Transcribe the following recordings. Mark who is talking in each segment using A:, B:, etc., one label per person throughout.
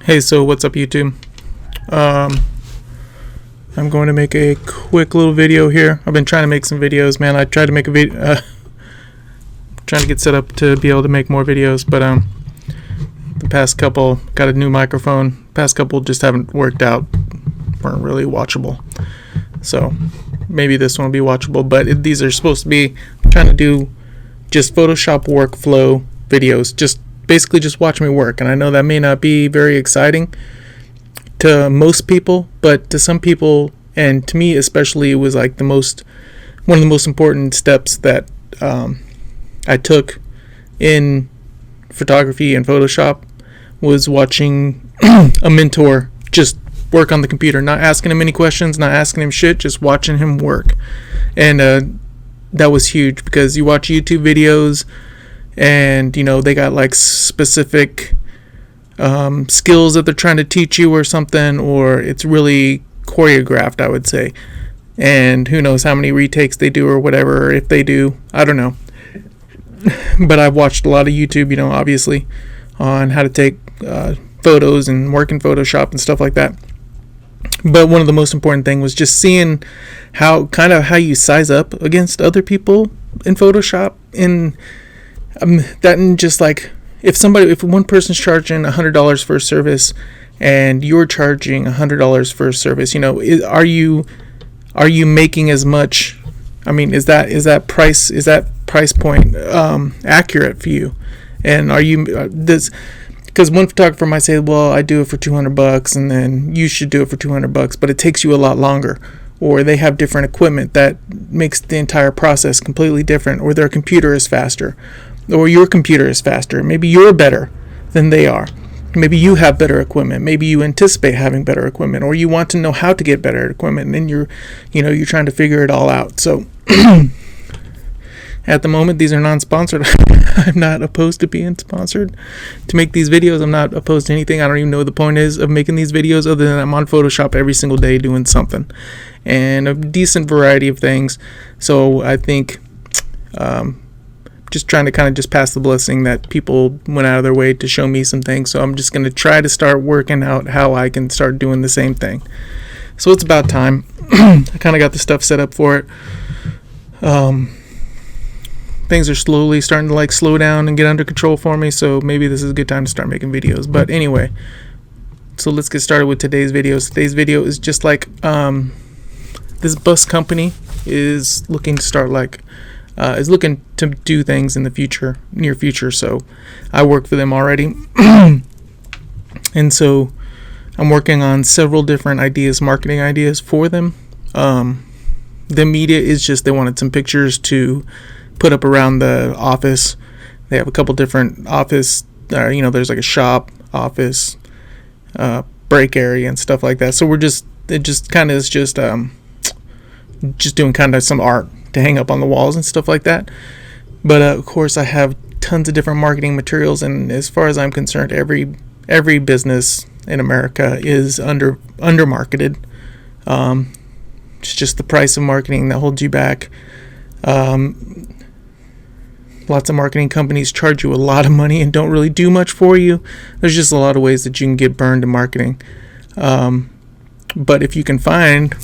A: Hey, so what's up, YouTube? I'm going to make a quick little video here. I've been trying to make some videos, man. I tried to make a video, trying to get set up to be able to make more videos, but the past couple got a new microphone. Past couple just haven't worked out, weren't really watchable. So maybe this one will be watchable, but these are supposed to be, I'm trying to do just Photoshop workflow videos, just basically just watch me work. And I know that may not be very exciting to most people, but to some people, and to me especially, it was like one of the most important steps that I took in photography and Photoshop was watching a mentor just work on the computer, not asking him any questions, not asking him shit, just watching him work. And that was huge, because you watch YouTube videos and they got like specific skills that they're trying to teach you or something, or it's really choreographed, I would say, and who knows how many retakes they do or whatever, or if they do, I don't know. But I've watched a lot of YouTube, obviously, on how to take photos and work in Photoshop and stuff like that. But one of the most important thing was just seeing how you size up against other people in Photoshop, and just like if one person's charging $100 for a service and you're charging $100 for a service, are you making as much? I mean, is that price point accurate for you? And are you this? Because one photographer might say, well, I do it for $200 and then you should do it for $200, but it takes you a lot longer. Or they have different equipment that makes the entire process completely different, or their computer is faster, or your computer is faster. Maybe you're better than they are. Maybe you have better equipment. Maybe you anticipate having better equipment, or you want to know how to get better equipment, and then you're trying to figure it all out. So at the moment, these are non-sponsored. I'm not opposed to being sponsored to make these videos. I'm not opposed to anything. I don't even know what the point is of making these videos, other than I'm on Photoshop every single day doing something, and a decent variety of things. So I think just trying to kind of just pass the blessing that people went out of their way to show me some things. So I'm just going to try to start working out how I can start doing the same thing. So it's about time. I kind of got the stuff set up for it. Things are slowly starting to like slow down and get under control for me, so maybe this is a good time to start making videos. But anyway, so let's get started with today's video. Today's video is just like this bus company is looking to start is looking to do things in the near future. So I work for them already, and so I'm working on several different marketing ideas for them. The media is just, they wanted some pictures to put up around the office. They have a couple different office, there's like a shop, office, break area and stuff like that. So it just kind of is just doing kind of some art to hang up on the walls and stuff like that. But of course I have tons of different marketing materials, and as far as I'm concerned, every business in America is under marketed. It's just the price of marketing that holds you back. Lots of marketing companies charge you a lot of money and don't really do much for you. There's just a lot of ways that you can get burned in marketing. But if you can find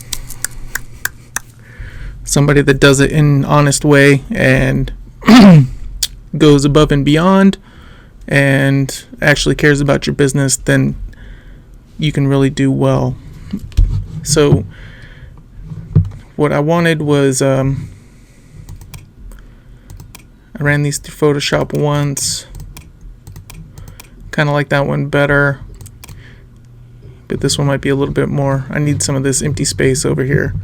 A: somebody that does it in an honest way and goes above and beyond and actually cares about your business, then you can really do well. So what I wanted was, I ran these through Photoshop once. Kind of like that one better, but this one might be a little bit more. I need some of this empty space over here.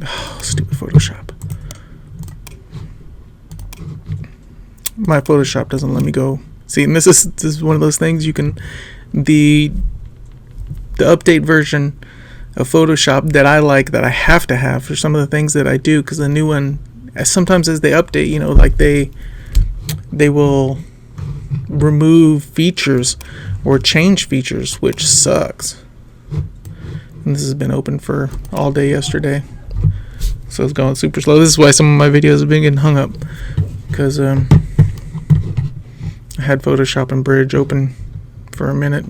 A: Oh, stupid Photoshop. My Photoshop doesn't let me go. See, and this is one of those things you can, the update version of Photoshop that I like, that I have to have for some of the things that I do, because the new one, sometimes as they update, like they will remove features or change features, which sucks. And this has been open for all day yesterday, so it's going super slow. This is why some of my videos have been getting hung up, because I had Photoshop and Bridge open for a minute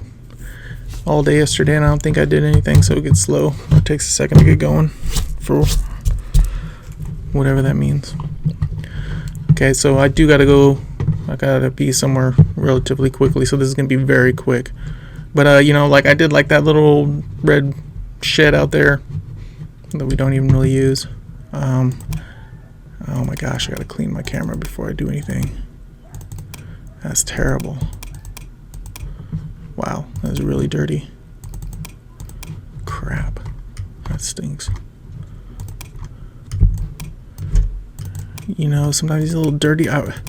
A: all day yesterday, and I don't think I did anything, so it gets slow. It takes a second to get going, for whatever that means. Okay, so I do gotta go. I gotta be somewhere relatively quickly, so this is gonna be very quick. But you know, like I did like that little red shed out there that we don't even really use. Oh my gosh, I gotta clean my camera before I do anything. That's terrible. Wow, that's really dirty. Crap, that stinks. You know, sometimes these little dirty out,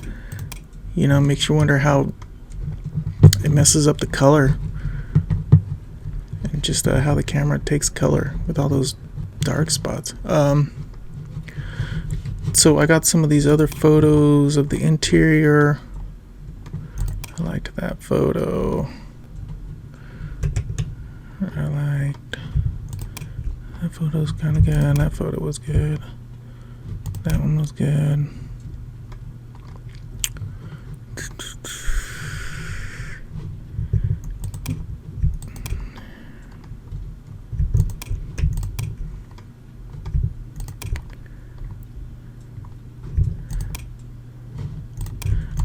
A: you know, makes you wonder how it messes up the color, and just how the camera takes color with all those dark spots. So I got some of these other photos of the interior. I liked that photo. I liked that photo's kind of good. That photo was good. That one was good.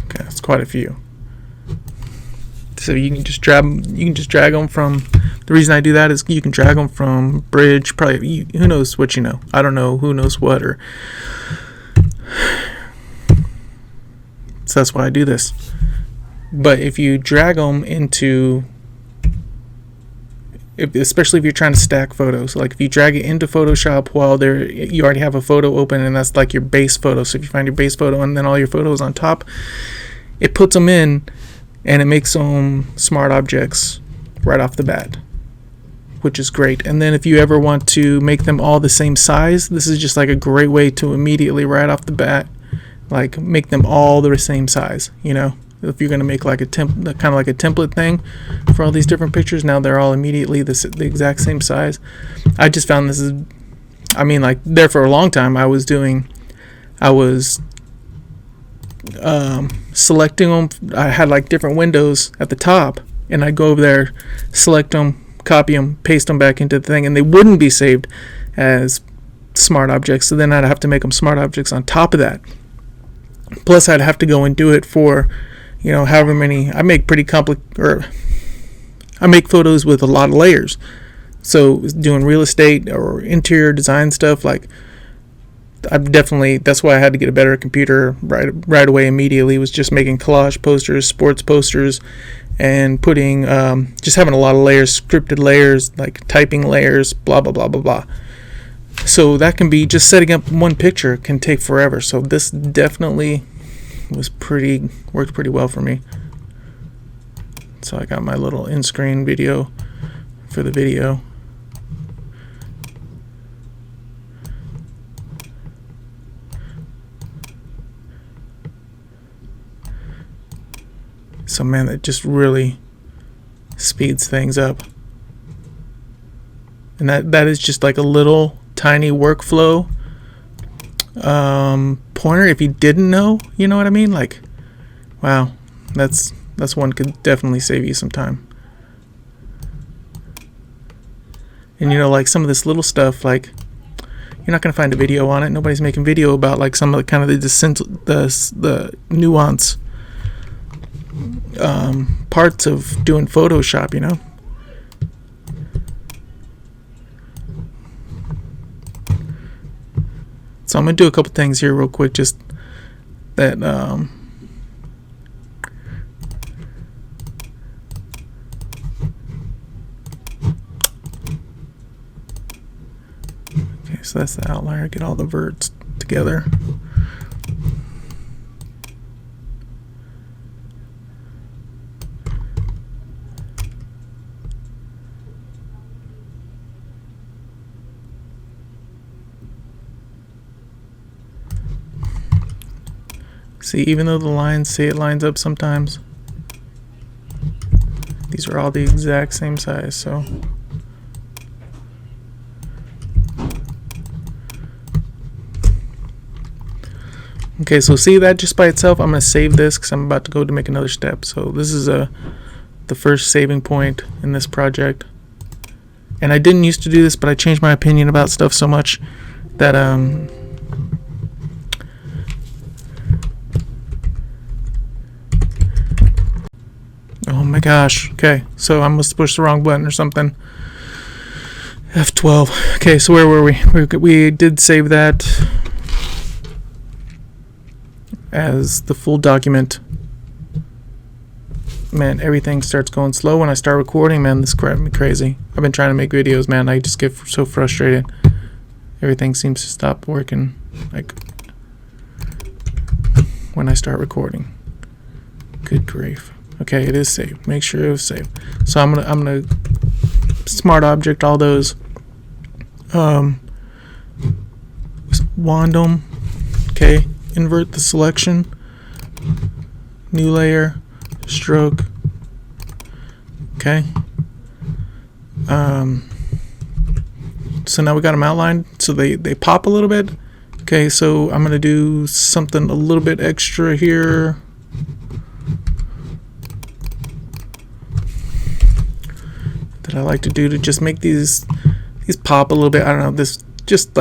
A: Okay, that's quite a few. So you can just drag them from. The reason I do that is you can drag them from Bridge. Probably who knows what you know. I don't know who knows what, or so that's why I do this. But if you drag them into, especially if you're trying to stack photos, like if you drag it into Photoshop while you already have a photo open, and that's like your base photo. So if you find your base photo and then all your photos on top, it puts them in, and it makes them smart objects right off the bat, which is great. And then if you ever want to make them all the same size, this is just like a great way to immediately right off the bat, like make them all the same size. You know, if you're going to make like a kind of like a template thing for all these different pictures, now they're all immediately the exact same size. I just found this is, I mean, like there for a long time I was selecting them. I had like different windows at the top, and I'd go over there, select them, copy them, paste them back into the thing, and they wouldn't be saved as smart objects. So then I'd have to make them smart objects on top of that. Plus I'd have to go and do it for, you know, however many. I make I make photos with a lot of layers. So doing real estate or interior design stuff, like that's why I had to get a better computer right away immediately, was just making collage posters, sports posters, and putting just having a lot of layers, scripted layers, like typing layers, blah blah blah blah blah. So that can be, just setting up one picture can take forever. So this definitely worked pretty well for me. So I got my little in-screen video for the video. So man, that just really speeds things up. And that is just like a little tiny workflow pointer. If you didn't know, you know what I mean? Like, wow, that's one could definitely save you some time. And you know, like some of this little stuff, like you're not gonna find a video on it. Nobody's making video about like some of the kind of the nuance parts of doing Photoshop, you know. So I'm gonna do a couple things here real quick, just that okay, so that's the outlier. Get all the verts together. See, even though the lines say it lines up sometimes, these are all the exact same size, so Okay, so see that just by itself. I'm going to save this because I'm about to go to make another step. So this is the first saving point in this project. And I didn't used to do this, but I changed my opinion about stuff so much that oh my gosh. Okay, so I must push the wrong button or something. F12. Okay, so where were we? We did save that as the full document. Man, everything starts going slow when I start recording. Man, this drives me crazy. I've been trying to make videos, man. I just get so frustrated. Everything seems to stop working, like when I start recording. Good grief. Okay, it is saved. Make sure it was saved. So I'm gonna smart object all those wand them. Okay, invert the selection. New layer. Stroke. Okay. So now we got them outlined, so they pop a little bit. Okay, so I'm gonna do something a little bit extra here. That I like to do to just make these pop a little bit. I don't know, this just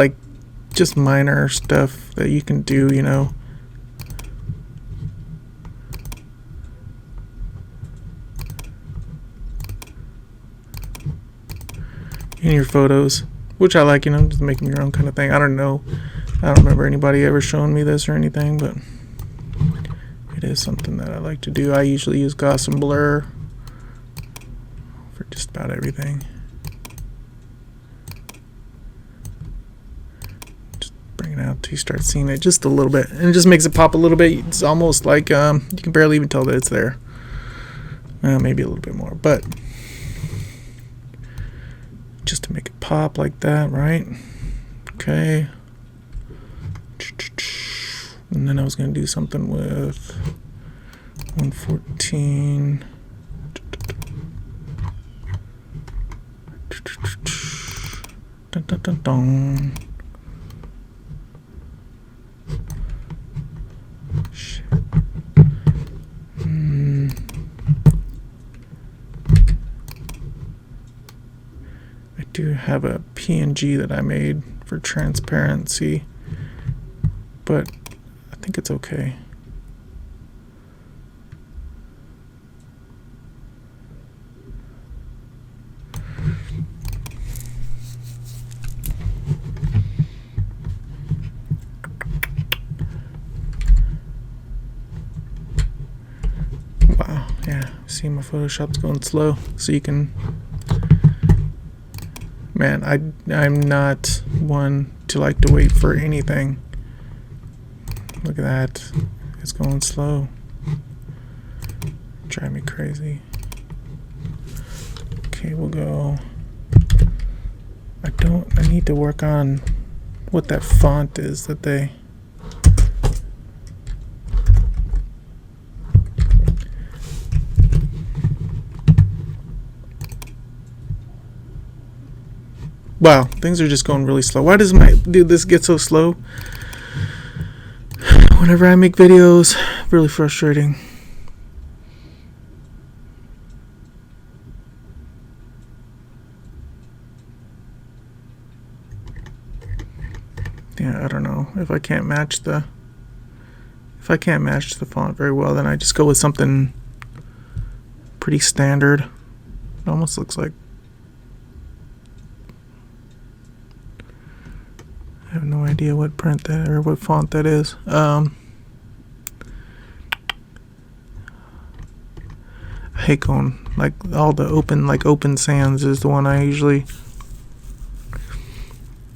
A: minor stuff that you can do, you know. In your photos, which I like, you know, just making your own kind of thing. I don't know. I don't remember anybody ever showing me this or anything, but it is something that I like to do. I usually use Gaussian blur for just about everything. Just bring it out till you start seeing it just a little bit, and it just makes it pop a little bit. It's almost like you can barely even tell that it's there. Maybe a little bit more, but just to make it pop like that, right? Okay. And then I was going to do something with 114. Dun, dun, dun, dun. Shit. I do have a PNG that I made for transparency, but I think it's okay. Wow, yeah, see my Photoshop's going slow, so you can. Man, I'm not one to like to wait for anything. Look at that. It's going slow. Drive me crazy. Okay, we'll go. I need to work on what that font is that they. Wow, things are just going really slow. Why does this get so slow? Whenever I make videos, really frustrating. Yeah, I don't know. If I can't match the font very well, then I just go with something pretty standard. It almost looks like I have no idea what print that or what font that is. I hate going like all the open sans is the one I usually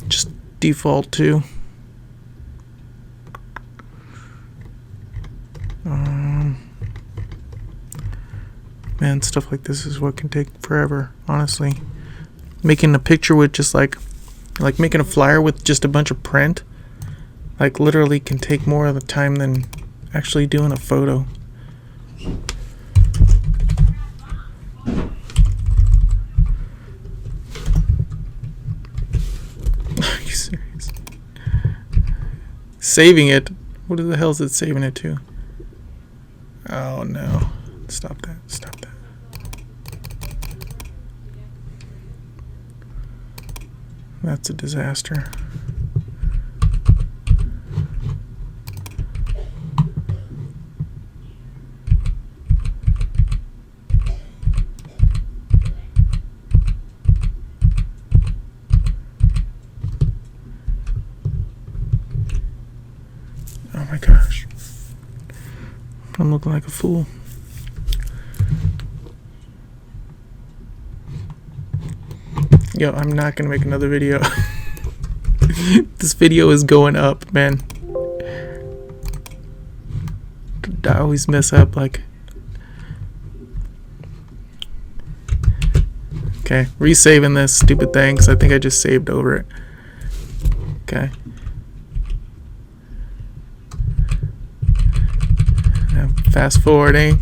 A: just default to. Man, stuff like this is what can take forever, honestly. Making a picture with just like making a flyer with just a bunch of print, like literally can take more of the time than actually doing a photo. Are you serious? Saving it What the hell is it saving it to? Oh no. Stop that. Stop that. That's a disaster. Oh my gosh. I'm looking like a fool. Yo, I'm not gonna make another video. This video is going up, man. I always mess up, like. Okay, resaving this stupid thing because I think I just saved over it. Okay. Fast forwarding.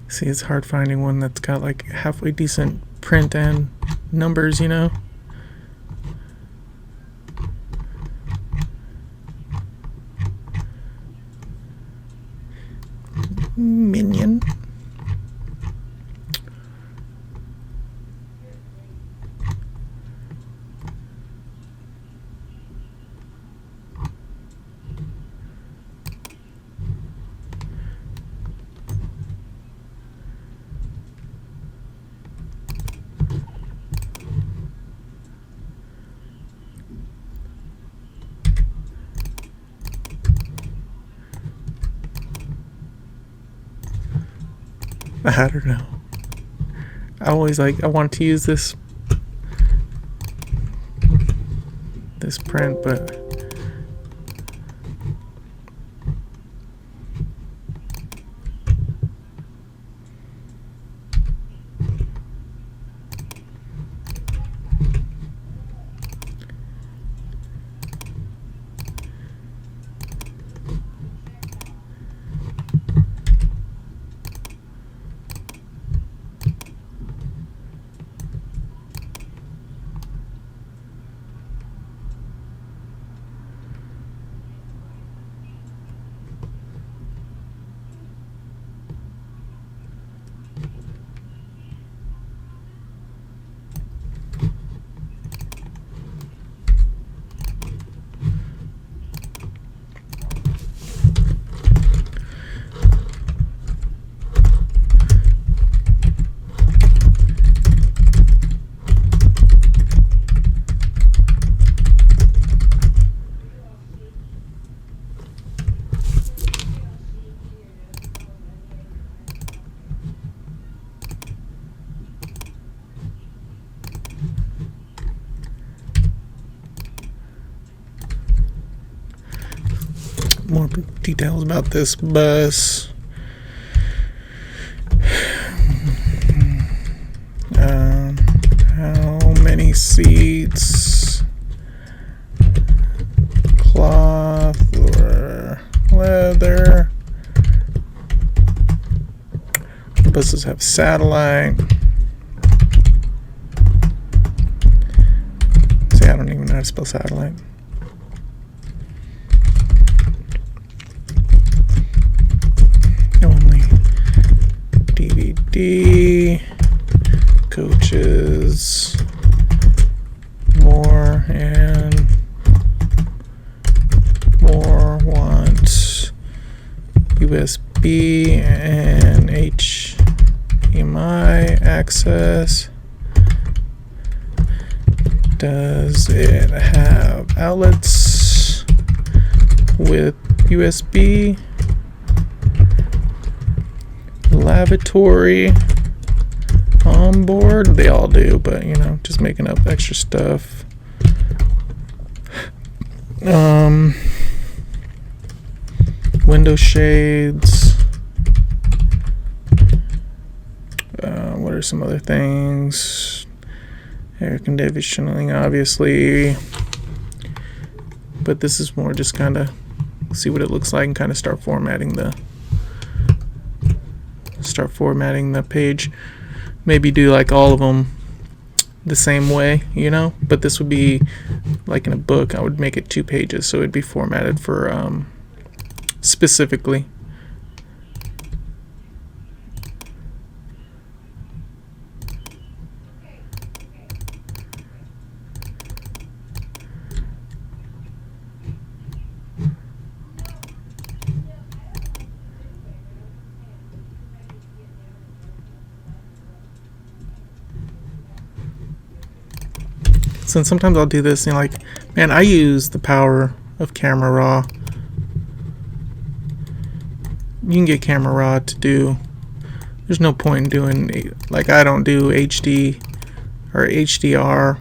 A: See, it's hard finding one that's got like halfway decent print and numbers, you know? Minion. I don't know. I want to use this print, but more details about this bus. How many seats? Cloth or leather? Buses have satellite. See, I don't even know how to spell satellite. Only DVD, coaches, more and more want USB and HDMI access. Does it have outlets with USB? lavatory on board. They all do, but you know, just making up extra stuff. Window shades. What are some other things? Air conditioning, obviously. But this is more just kind of see what it looks like and kind of start formatting the page. Maybe do like all of them the same way, you know, but this would be like in a book. I would make it 2 pages, so it'd be formatted for specifically. And sometimes I'll do this and like, man, I use the power of Camera Raw. You can get Camera Raw to do, there's no point in doing, like I don't do HD or HDR.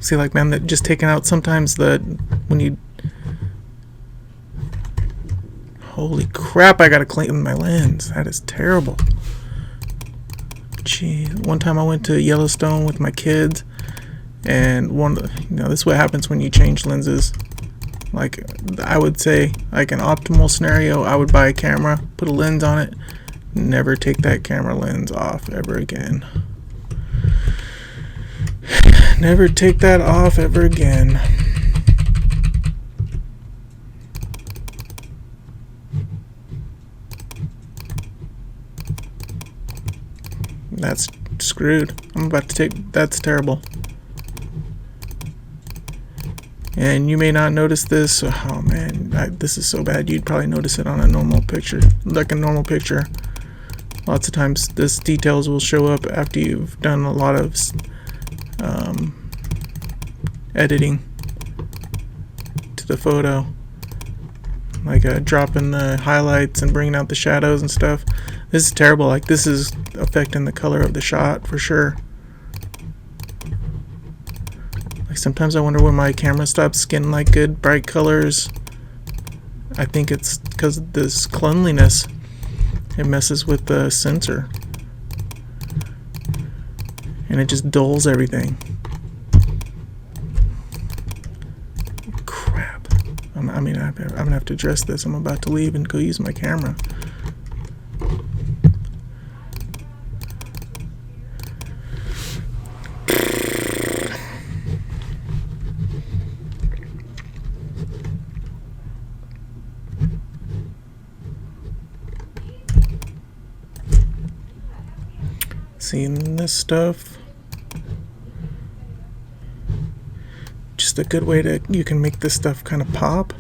A: See, like, man, that just taking out sometimes when you, holy crap, I gotta clean my lens. That is terrible. Gee, one time I went to Yellowstone with my kids, and this is what happens when you change lenses. Like, I would say, like an optimal scenario, I would buy a camera, put a lens on it, never take that camera lens off ever again. Never take that off ever again. That's screwed. I'm about to take, that's terrible. And you may not notice this. Oh man, this is so bad. You'd probably notice it on a normal picture, like a normal picture. Lots of times this details will show up after you've done a lot of editing to the photo. Like dropping the highlights and bringing out the shadows and stuff. This is terrible. Like, this is affecting the color of the shot for sure. Like, sometimes I wonder when my camera stops getting like good bright colors. I think it's because of this cleanliness. It messes with the sensor. And it just dulls everything. Crap. I'm gonna have to address this. I'm about to leave and go use my camera. Seeing this stuff, just a good way to, you can make this stuff kind of pop.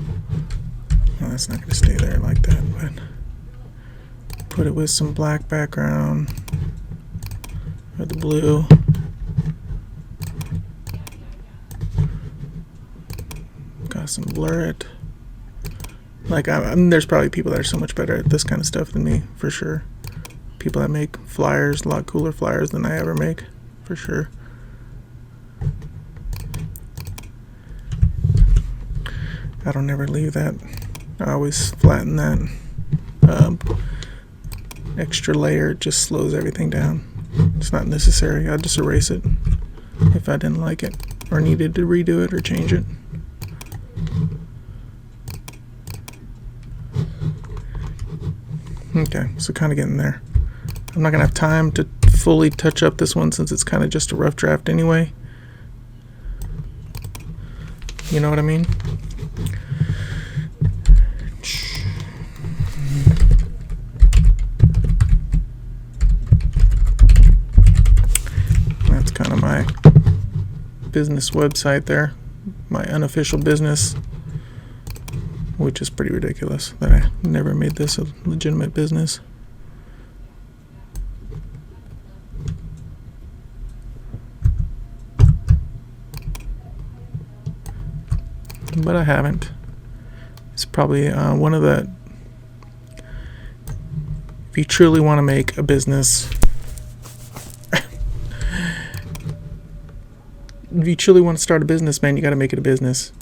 A: Well, that's not going to stay there like that, but put it with some black background or the blue. Got some blur it. Like, there's probably people that are so much better at this kind of stuff than me, for sure. People that make flyers, a lot cooler flyers than I ever make, for sure. I don't ever leave that. I always flatten that. Extra layer just slows everything down. It's not necessary. I'll just erase it if I didn't like it or needed to redo it or change it. Okay, so kind of getting there. I'm not going to have time to fully touch up this one since it's kind of just a rough draft anyway. You know what I mean? That's kind of my business website there. My unofficial business, which is pretty ridiculous that I never made this a legitimate business. But I haven't. It's probably one of the, you truly want to make a business, if you truly want to start a business, man, you got to make it a business.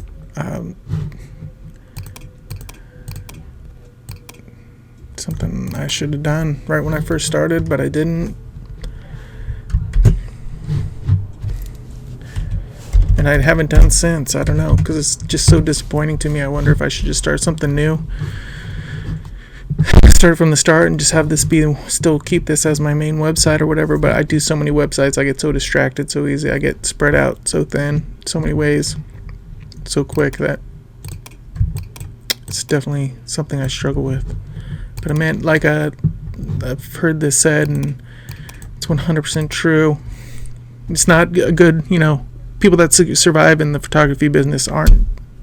A: Something I should have done right when I first started, but I didn't. And I haven't done since. I don't know, because it's just so disappointing to me. I wonder if I should just start something new. Start from the start and just have this be, still keep this as my main website or whatever. But I do so many websites, I get so distracted so easy. I get spread out so thin, so many ways, so quick, that it's definitely something I struggle with. But man, like I've heard this said, and it's 100% true. It's not a good, people that survive in the photography business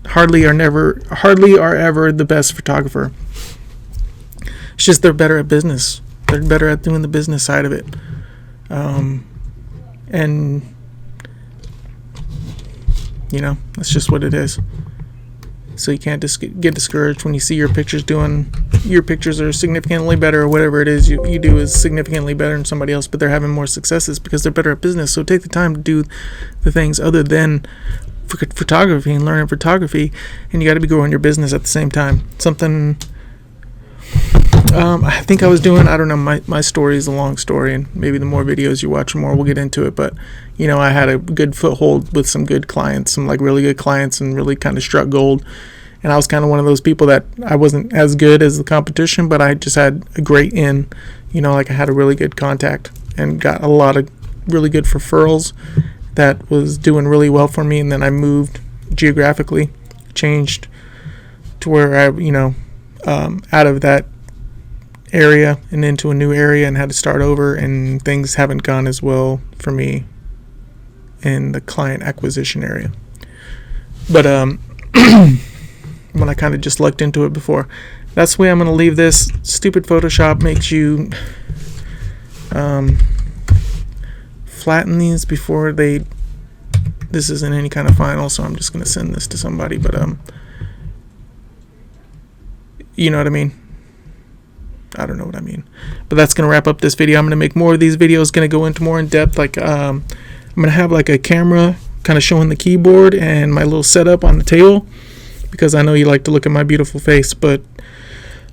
A: hardly are ever the best photographer. It's just they're better at business. They're better at doing the business side of it. And that's just what it is. So you can't just get discouraged when you see your pictures are significantly better, or whatever it is you do is significantly better than somebody else, but they're having more successes because they're better at business. So take the time to do the things other than photography and learning photography, and you got to be growing your business at the same time. Something I think I was doing, I don't know, my story is a long story, and maybe the more videos you watch, the more we'll get into it, but I had a good foothold with some good clients, some like really good clients, and really kind of struck gold. And I was kind of one of those people that I wasn't as good as the competition, but I just had a great in, like I had a really good contact and got a lot of really good referrals that was doing really well for me. And then I moved geographically, changed to where I, out of that area and into a new area, and had to start over, and things haven't gone as well for me in the client acquisition area. But when I kind of just looked into it before, that's the way I'm going to leave this. Stupid Photoshop makes you flatten these before this isn't any kind of final, so I'm just going to send this to somebody, but you know what I mean? I don't know what I mean. But that's going to wrap up this video. I'm going to make more of these videos, going to go into more in depth. Like I'm going to have like a camera kind of showing the keyboard and my little setup on the table, because I know you like to look at my beautiful face, but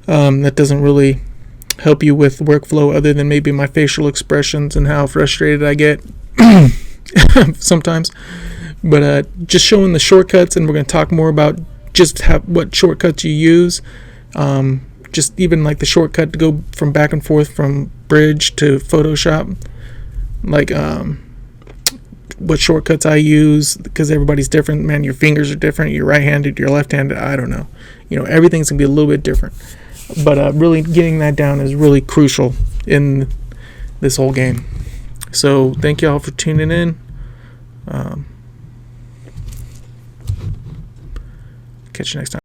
A: that doesn't really help you with workflow other than maybe my facial expressions and how frustrated I get sometimes. But just showing the shortcuts, and we're going to talk more about just what shortcuts you use. Just even like the shortcut to go from back and forth from Bridge to Photoshop, like what shortcuts I use, because everybody's different, man. Your fingers are different, you're right-handed, you're left-handed, I don't know, everything's gonna be a little bit different, but really getting that down is really crucial in this whole game. So thank you all for tuning in. Catch you next time.